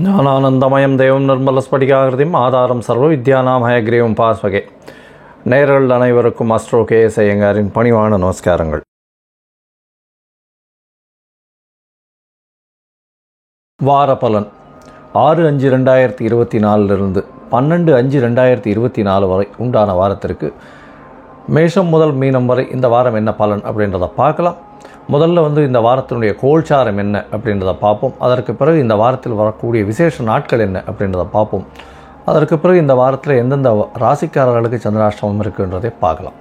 ஞானானந்தமயம் தேவம் நிர்மலஸ்படிகாகிருதியும் ஆதாரம் சர்வ வித்யானாம் ஹயக்ரீவம் பாஸ்வகே. நேயர்கள் அனைவருக்கும் அஸ்ட்ரோ கேஎஸ் ஐயங்காரின் பணிவான நமஸ்காரங்கள். வார பலன் 6/5/2024 12/5/2024 வரை உண்டான வாரத்திற்கு மேஷம் முதல் மீனம் வரை இந்த வாரம் என்ன பலன் அப்படின்றத பார்க்கலாம். முதல்ல இந்த வாரத்தினுடைய கோல்சாரம் என்ன அப்படின்றத பார்ப்போம். அதற்கு பிறகு இந்த வாரத்தில் வரக்கூடிய விசேஷ நாட்கள் என்ன அப்படின்றத பார்ப்போம். அதற்கு பிறகு இந்த வாரத்தில் எந்தெந்த ராசிக்காரர்களுக்கு சந்திராஷ்டமம் இருக்குன்றதை பார்க்கலாம்.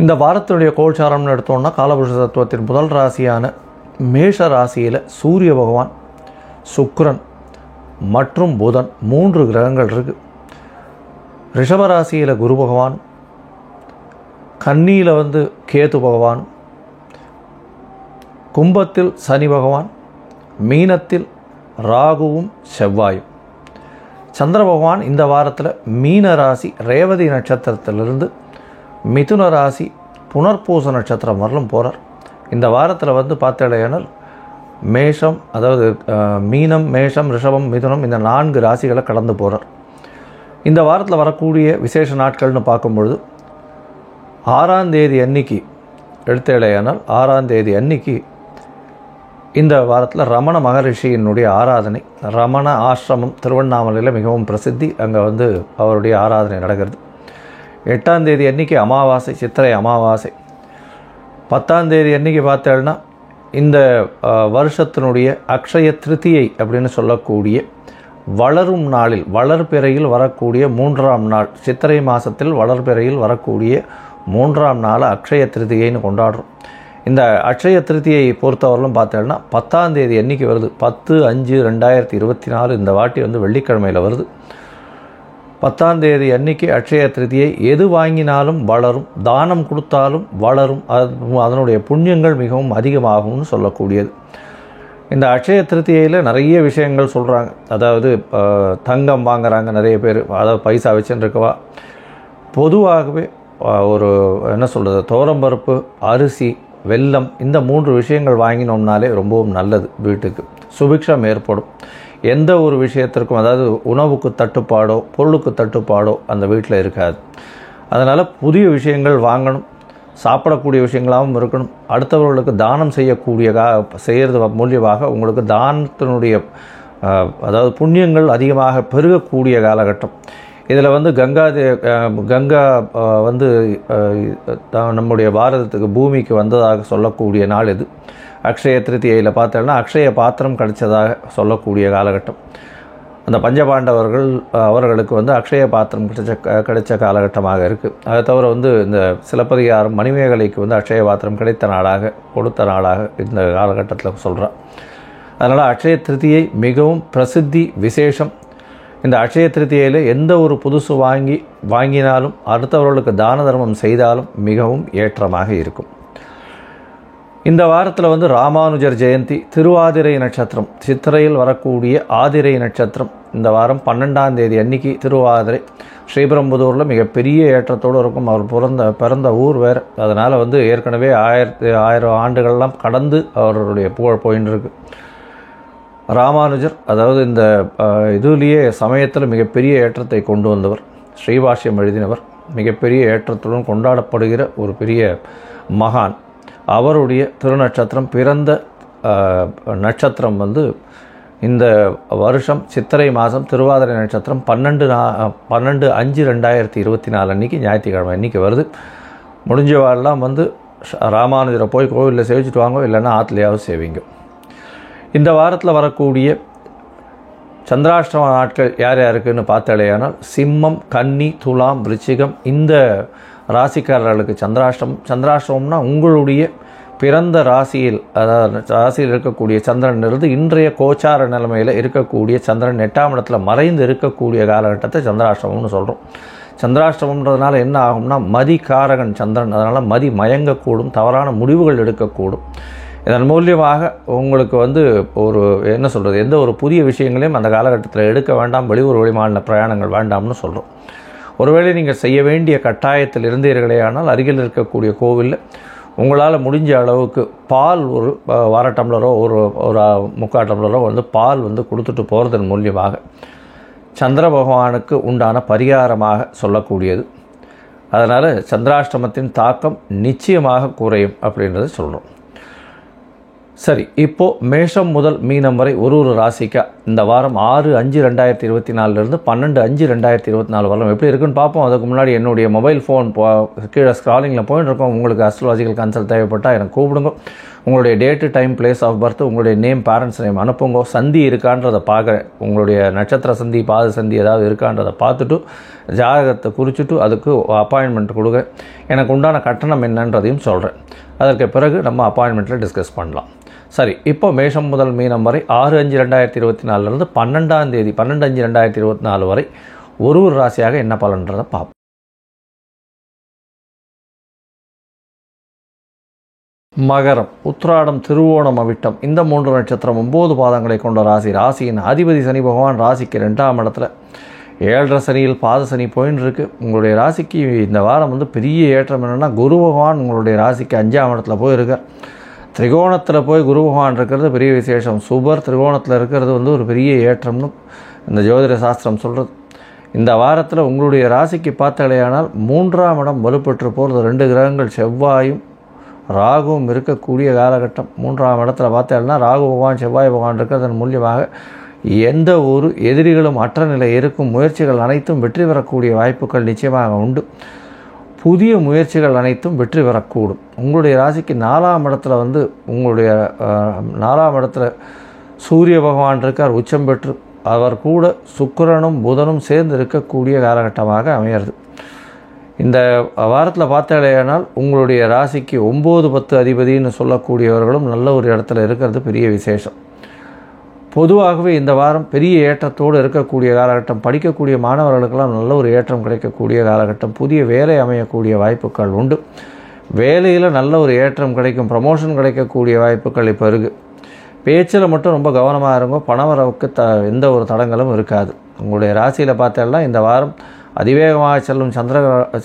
இந்த வாரத்தினுடைய கோல்சாரம்னு எடுத்தோம்னா காலபுருஷ தத்துவத்தின் முதல் ராசியான மேஷ ராசியில் சூரிய பகவான், சுக்கிரன் மற்றும் புதன் 3 கிரகங்கள் இருக்குது. ரிஷபராசியில் குரு பகவான், கன்னியில் கேது பகவான், கும்பத்தில் சனி பகவான், மீனத்தில் ராகுவும் செவ்வாயும். சந்திர பகவான் இந்த வாரத்தில் மீன ராசி ரேவதி நட்சத்திரத்திலிருந்து மிதுன ராசி புனர்பூச நட்சத்திரம் வரலும் போகிறார். இந்த வாரத்தில் பார்த்தேனால் மேஷம், அதாவது மீனம், மேஷம், ரிஷபம், மிதுனம் இந்த 4 ராசிகளை கடந்து போகிறார். இந்த வாரத்தில் வரக்கூடிய விசேஷ நாட்கள்னு பார்க்கும்பொழுது 6ஆம் தேதி அன்னைக்கு எடுத்தேடையானால் 6ஆம் தேதி அன்னைக்கு இந்த வாரத்தில் ரமண மகரிஷியினுடைய ஆராதனை, ரமண ஆசிரமம் திருவண்ணாமலையில் மிகவும் பிரசித்தி. அங்கே அவருடைய ஆராதனை நடக்கிறது. 8ஆம் தேதி அன்றைக்கி அமாவாசை, சித்திரை அமாவாசை. 10ஆம் தேதி அன்றைக்கி பார்த்தேன்னா இந்த வருஷத்தினுடைய அக்ஷய திருத்தியை அப்படின்னு சொல்லக்கூடிய வளரும் நாளில், வளர்பிறையில் வரக்கூடிய 3ஆம் நாள், சித்திரை மாதத்தில் வளர்பிறையில் வரக்கூடிய 3ஆம் நாள் அக்ஷய திருத்தியைன்னு கொண்டாடுறோம். இந்த அக்ஷய திருத்தியை பொறுத்தவரையிலும் பார்த்தேன்னா 10ஆம் தேதி அன்றைக்கி வருது. 10/5/2024 இந்த வாட்டி வெள்ளிக்கிழமையில் வருது. 10ஆம் தேதி அன்றைக்கி அக்ஷய திருத்தியை. எது வாங்கினாலும் வளரும், தானம் கொடுத்தாலும் வளரும், அதனுடைய புண்ணியங்கள் மிகவும் அதிகமாகும்னு சொல்லக்கூடியது. இந்த அக்ஷய திருத்தியையில் நிறைய விஷயங்கள் சொல்கிறாங்க. அதாவது தங்கம் வாங்குறாங்க நிறைய பேர், அதாவது பைசா வச்சுன்னு இருக்கவா. பொதுவாகவே ஒரு என்ன சொல்கிறது, துவரம்பருப்பு, அரிசி, வெல்லம் இந்த 3 விஷயங்கள் வாங்கினோம்னாலே ரொம்பவும் நல்லது. வீட்டுக்கு சுபிக்ஷம் ஏற்படும். எந்த ஒரு விஷயத்திற்கும், அதாவது உணவுக்கு தட்டுப்பாடோ பொருளுக்கு தட்டுப்பாடோ அந்த வீட்டில் இருக்காது. அதனால் புதிய விஷயங்கள் வாங்கணும், சாப்பிடக்கூடிய விஷயங்களாகவும் இருக்கணும். அடுத்தவர்களுக்கு தானம் செய்கிறது மூலியமாக உங்களுக்கு தானத்தினுடைய அதாவது புண்ணியங்கள் அதிகமாக பெருகக்கூடிய காலகட்டம். இதில் கங்கா நம்முடைய பாரதத்துக்கு பூமிக்கு வந்ததாக சொல்லக்கூடிய நாள் இது. அக்ஷய திருத்தியையில் பார்த்தோன்னா அக்ஷய பாத்திரம் கிடைச்சதாக சொல்லக்கூடிய காலகட்டம். அந்த பஞ்சபாண்டவர்கள் அவர்களுக்கு அக்ஷய பாத்திரம் கிடைச்ச காலகட்டமாக இருக்குது. அதை தவிர இந்த சிலப்பதிகாரம் மணிமேகலைக்கு அக்ஷய பாத்திரம் கொடுத்த நாளாக இந்த காலகட்டத்தில் சொல்கிறார். அதனால் அக்ஷய திருத்தியை மிகவும் பிரசித்தி விசேஷம். இந்த அக்ஷய திருத்தியையில் எந்த ஒரு புதுசு வாங்கினாலும் அடுத்தவர்களுக்கு தான தர்மம் செய்தாலும் மிகவும் ஏற்றமாக இருக்கும். இந்த வாரத்தில் ராமானுஜர் ஜெயந்தி, திருவாதிரை நட்சத்திரம், சித்திரையில் வரக்கூடிய ஆதிரை நட்சத்திரம். இந்த வாரம் 12ஆம் தேதி அன்னைக்கு திருவாதிரை. ஸ்ரீபெரும்புதூரில் மிகப்பெரிய ஏற்றத்தோடு இருக்கும். அவர் பிறந்த ஊர் வேறு. அதனால் ஏற்கனவே 1000 ஆண்டுகள்லாம் கடந்து அவருடைய புகழ் போயின்னு இருக்கு. ராமானுஜர், அதாவது இந்த இதுலேயே சமயத்தில் மிகப்பெரிய ஏற்றத்தை கொண்டு வந்தவர், ஸ்ரீபாஷ்யம் எழுதினவர், மிகப்பெரிய ஏற்றத்துடன் கொண்டாடப்படுகிற ஒரு பெரிய மகான். அவருடைய திருநட்சத்திரம், பிறந்த நட்சத்திரம் இந்த வருஷம் சித்திரை மாதம் திருவாதிரை நட்சத்திரம் 12/5/2024 அன்றைக்கி ஞாயிற்றுக்கிழமை அன்றைக்கி வருது. முடிஞ்சவாரெல்லாம் ராமானுஜரை போய் கோவிலில் சேவிச்சுட்டு வாங்க, இல்லைன்னா ஆற்றுலையாவது சேவிங்க. இந்த வாரத்தில் வரக்கூடிய சந்திராஷ்டம நாட்கள் யார் யாருக்குன்னு பார்த்தாலேயானால் சிம்மம், கன்னி, துலாம், விருச்சிகம் இந்த ராசிக்காரர்களுக்கு சந்திராஷ்டமம்னா உங்களுடைய பிறந்த ராசியில், அதாவது ராசியில் இருக்கக்கூடிய சந்திரனிலிருந்து இன்றைய கோச்சார நிலைமையில் இருக்கக்கூடிய சந்திரன் 8ஆம் இடத்துல மறைந்து இருக்கக்கூடிய காலகட்டத்தை சந்திராஷ்டமம்னு சொல்கிறோம். சந்திராஷ்டமம்ன்றதுனால என்ன ஆகும்னா மதிகாரகன் சந்திரன், அதனால் மதி மயங்கக்கூடும், தவறான முடிவுகள் எடுக்கக்கூடும். இதன் மூலியமாக உங்களுக்கு ஒரு என்ன சொல்கிறது, எந்த ஒரு புதிய விஷயங்களையும் அந்த காலகட்டத்தில் எடுக்க வேண்டாம். வெளியூர் வெளிமாநில பிரயாணங்கள் வேண்டாம்னு சொல்கிறோம். ஒருவேளை நீங்கள் செய்ய வேண்டிய கட்டாயத்தில் இருந்தீர்களே ஆனால் அருகில் இருக்கக்கூடிய கோவிலில் உங்களால் முடிஞ்ச அளவுக்கு பால் ஒரு அரை டம்ளரோ ஒரு முக்கால் டம்ளரோ வந்து பால் வந்து கொடுத்துட்டு போகிறதன் மூலியமாக சந்திர பகவானுக்கு உண்டான பரிகாரமாக சொல்லக்கூடியது. அதனால் சந்திராஷ்டமத்தின் தாக்கம் நிச்சயமாக குறையும் அப்படின்றத சொல்கிறோம். சரி, இப்போது மேஷம் முதல் மீனம் வரை ஒரு ராசிக்கா இந்த வாரம் 6/5/2024 12/5/2024 வரலாம் எப்படி இருக்குன்னு பார்ப்போம். அதுக்கு முன்னாடி என்னுடைய மொபைல் ஃபோன் கீழே ஸ்க்ராலிங்கில் போயிட்டு இருக்கோம். உங்களுக்கு அஸ்ட்ராலஜிக்கல் கன்சல்ட் தேவைப்பட்டால் எனக்கு கூப்பிடுங்க. உங்களுடைய date, time, place of birth, உங்களுடைய நேம், பேரண்ட்ஸ் நேம் அனுப்புங்க. சந்தி இருக்கான்றதை பார்க்குறேன். உங்களுடைய நட்சத்திர சந்தி, பாத சந்தி ஏதாவது இருக்கான்றதை பார்த்துட்டு ஜாதகத்தை குறிச்சிட்டு அதுக்கு அப்பாயின்மெண்ட் கொடுங்க. எனக்கு உண்டான கட்டணம் என்னன்றதையும் சொல்கிறேன். அதற்கு பிறகு நம்ம அப்பாயின்மெண்ட்டில் டிஸ்கஸ் பண்ணலாம். சரி, இப்போ மேஷம் முதல் மீனம் வரை 6/5/2024 12/5/2024 வரை ஒரு ராசியாக என்ன பலன்றதை பார்ப்போம். மகரம், உத்திராடம், திருவோணம், அவிட்டம் இந்த 3 நட்சத்திரம் 9 பாதங்களை கொண்ட ராசி. ராசியின் அதிபதி சனி பகவான் ராசிக்கு 2ஆம் இடத்துல 7.5 சனியில் பாத சனி போயின்னு இருக்குது. உங்களுடைய ராசிக்கு இந்த வாரம் வந்து பெரிய ஏற்றம் என்னென்னா, குரு பகவான் உங்களுடைய ராசிக்கு 5ஆம் இடத்துல போயிருக்கார். திரிகோணத்தில் போய் குரு பகவான் இருக்கிறது பெரிய விசேஷம். சுபர் திரிகோணத்தில் இருக்கிறது வந்து ஒரு பெரிய ஏற்றம்னு இந்த ஜோதிட சாஸ்திரம் சொல்கிறது. இந்த வாரத்தில் உங்களுடைய ராசிக்கு பார்த்தாலேயானால் 3ஆம் இடம் வலுப்பெற்று போகிறது. 2 கிரகங்கள் செவ்வாயும் ராகுவும் இருக்கக்கூடிய காலகட்டம். 3ஆம் இடத்துல பார்த்தேன்னா ராகு பகவான் செவ்வாய் பகவான் இருக்கிறதன் மூலியமாக எந்த ஒரு எதிரிகளும் அற்ற நிலை இருக்கும் முயற்சிகள் அனைத்தும் வெற்றி பெறக்கூடிய வாய்ப்புகள் நிச்சயமாக உண்டு. புதிய முயற்சிகள் அனைத்தும் வெற்றி பெறக்கூடும். உங்களுடைய ராசிக்கு 4ஆம் இடத்துல வந்து உங்களுடைய 4ஆம் இடத்துல சூரிய பகவான் இருக்கார் உச்சம் பெற்று. அவர் கூட சுக்கிரனும் புதனும் சேர்ந்து இருக்கக்கூடிய காலகட்டமாக அமையிறது. இந்த வாரத்தில் பார்த்தாலேயானால் உங்களுடைய ராசிக்கு 9-10 அதிபதினு சொல்லக்கூடியவர்களும் நல்ல ஒரு இடத்துல இருக்கிறது பெரிய விசேஷம். பொதுவாகவே இந்த வாரம் பெரிய ஏற்றத்தோடு இருக்கக்கூடிய காலகட்டம். படிக்கக்கூடிய மாணவர்களுக்கெல்லாம் நல்ல ஒரு ஏற்றம் கிடைக்கக்கூடிய காலகட்டம். புதிய வேலை அமையக்கூடிய வாய்ப்புகள் உண்டு. வேலையில் நல்ல ஒரு ஏற்றம் கிடைக்கும். ப்ரமோஷன் கிடைக்கக்கூடிய வாய்ப்புகள் இப்போ இருக்குது. பேச்சில் மட்டும் ரொம்ப கவனமாக இருங்கோ. பணவரவுக்கு எந்த ஒரு தடங்களும் இருக்காது. உங்களுடைய ராசியில் பார்த்தோம்னா இந்த வாரம் அதிவேகமாக செல்லும்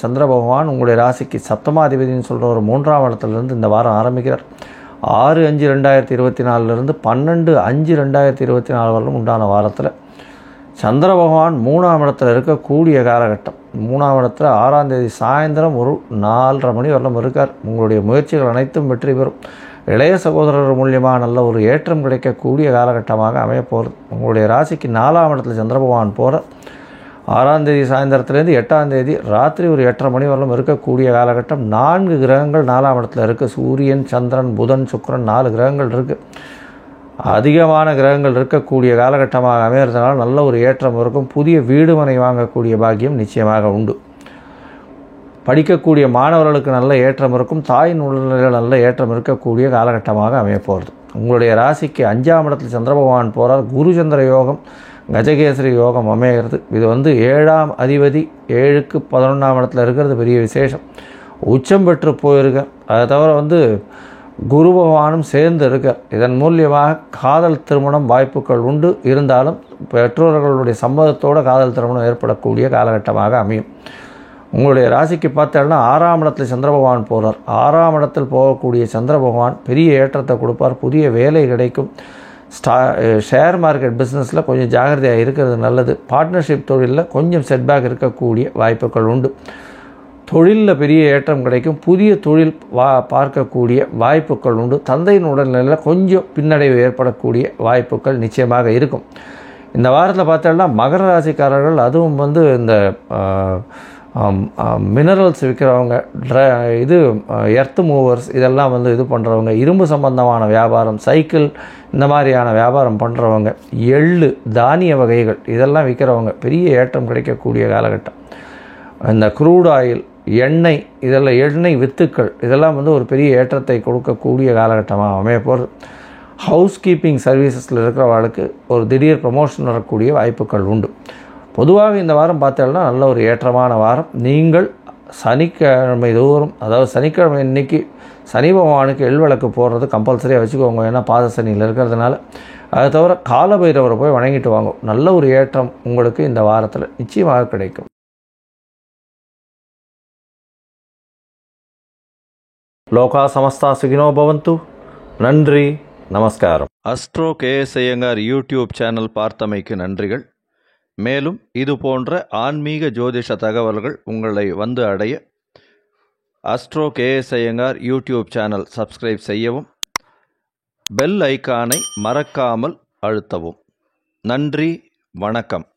சந்திர பகவான் உங்களுடைய ராசிக்கு சப்தமாதிபதினு சொல்கிற ஒரு 3ஆம் இடத்துலேருந்து இந்த வாரம் ஆரம்பிக்கிறார். 6/5/2024 12/5/2024 வரலும் உண்டான வாரத்தில் சந்திர பகவான் 3ஆம் இடத்துல இருக்கக்கூடிய காலகட்டம். 3ஆம் இடத்துல 6ஆம் தேதி சாயந்தரம் ஒரு 4:30 மணி வரலும் இருக்கார். உங்களுடைய முயற்சிகள் அனைத்தும் வெற்றி பெறும். இளைய சகோதரர் மூலியமாக நல்ல ஒரு ஏற்றம் கிடைக்கக்கூடிய காலகட்டமாக அமையப்போகிறது. உங்களுடைய ராசிக்கு 4ஆம் இடத்துல சந்திர பகவான் போகிற 6ஆம் தேதி சாயந்தரத்துலேருந்து 8ஆம் தேதி ராத்திரி ஒரு 8:30 மணி வரலும் இருக்கக்கூடிய காலகட்டம். 4 கிரகங்கள் 4ஆம் இடத்துல இருக்குது. சூரியன், சந்திரன், புதன், சுக்கிரன் 4 கிரகங்கள் இருக்குது. அதிகமான கிரகங்கள் இருக்கக்கூடிய காலகட்டமாக அமைகிறதுனால நல்ல ஒரு ஏற்றம் இருக்கும். புதிய வீடு மனை வாங்கக்கூடிய பாக்கியம் நிச்சயமாக உண்டு. படிக்கக்கூடிய மாணவர்களுக்கு நல்ல ஏற்றம் இருக்கும். தாயின் உடல்நிலையில் நல்ல ஏற்றம் இருக்கக்கூடிய காலகட்டமாக அமையப்போகிறது. உங்களுடைய ராசிக்கு 5ஆம் இடத்தில் சந்திர பகவான் போகிறார். குரு சந்திர யோகம், கஜகேசரி யோகம் அமைகிறது. இது வந்து 7ஆம் அதிபதி 7க்கு 11ஆம் இடத்துல இருக்கிறது பெரிய விசேஷம். உச்சம் பெற்று போயிருக்கார். அதை தவிர வந்து குரு பகவானும் சேர்ந்து இருக்கார். இதன் மூலியமாக காதல் திருமணம் வாய்ப்புகள் உண்டு. இருந்தாலும் பெற்றோர்களுடைய சம்மதத்தோடு காதல் திருமணம் ஏற்படக்கூடிய காலகட்டமாக அமையும். உங்களுடைய ராசிக்கு பார்த்தோம்னா 6ஆம் இடத்தில் சந்திர பகவான் போகிறார். 6ஆம் இடத்தில் போகக்கூடிய சந்திர பகவான் பெரிய ஏற்றத்தை கொடுப்பார். புதிய வேலை கிடைக்கும். ஷேர் மார்க்கெட் பிஸ்னஸில் கொஞ்சம் ஜாகிரதையாக இருக்கிறது நல்லது. பார்ட்னர்ஷிப் தொழிலில் கொஞ்சம் செட்பேக் இருக்கக்கூடிய வாய்ப்புகள் உண்டு. தொழிலில் பெரிய ஏற்றம் கிடைக்கும். புதிய தொழில் பார்க்கக்கூடிய வாய்ப்புகள் உண்டு. தந்தையின் உடல்நிலையில் கொஞ்சம் பின்னடைவு ஏற்படக்கூடிய வாய்ப்புகள் நிச்சயமாக இருக்கும். இந்த வாரத்தில் பார்த்தோம்னா மகர ராசிக்காரர்கள், அதுவும் வந்து இந்த மினரல்ஸ் விற்கிறவங்க, எர்த் மூவர்ஸ் இதெல்லாம் வந்து இது பண்ணுறவங்க, இரும்பு சம்பந்தமான வியாபாரம், சைக்கிள் இந்த மாதிரியான வியாபாரம் பண்ணுறவங்க, எள்ளு, தானிய வகைகள் இதெல்லாம் விற்கிறவங்க பெரிய ஏற்றம் கிடைக்கக்கூடிய காலகட்டம். இந்த க்ரூட் ஆயில், எண்ணெய் இதெல்லாம் எண்ணெய் வித்துக்கள் இதெல்லாம் வந்து ஒரு பெரிய ஏற்றத்தை கொடுக்கக்கூடிய காலகட்டமாக அமையப்போகிறது. ஹவுஸ் கீப்பிங் சர்வீசஸில் இருக்கிறவர்களுக்கு ஒரு திடீர் ப்ரமோஷன் வரக்கூடிய வாய்ப்புகள் உண்டு. பொதுவாக இந்த வாரம் பார்த்தோம்னா நல்ல ஒரு ஏற்றமான வாரம். நீங்கள் சனிக்கிழமை தோறும், அதாவது சனிக்கிழமை இன்றைக்கி சனி பகவானுக்கு எள்விளக்கு போடுறது கம்பல்சரியாக வச்சுக்கோங்க. ஏன்னா பாத சனியில் இருக்கிறதுனால. அதை தவிர காலபைரவரை போய் வணங்கிட்டு வாங்க. நல்ல ஒரு ஏற்றம் உங்களுக்கு இந்த வாரத்தில் நிச்சயமாக கிடைக்கும். லோகா சமஸ்தா சுகினோ பவந்து. நன்றி, நமஸ்காரம். Astro KS Iyengar YouTube channel பார்த்தமைக்கு நன்றிகள். மேலும் இது போன்ற ஆன்மீக ஜோதிஷ தகவல்கள் உங்களை வந்து அடைய Astro KS Iyengar YouTube channel subscribe செய்யவும், பெல் ஐக்கானை மறக்காமல் அழுத்தவும். நன்றி, வணக்கம்.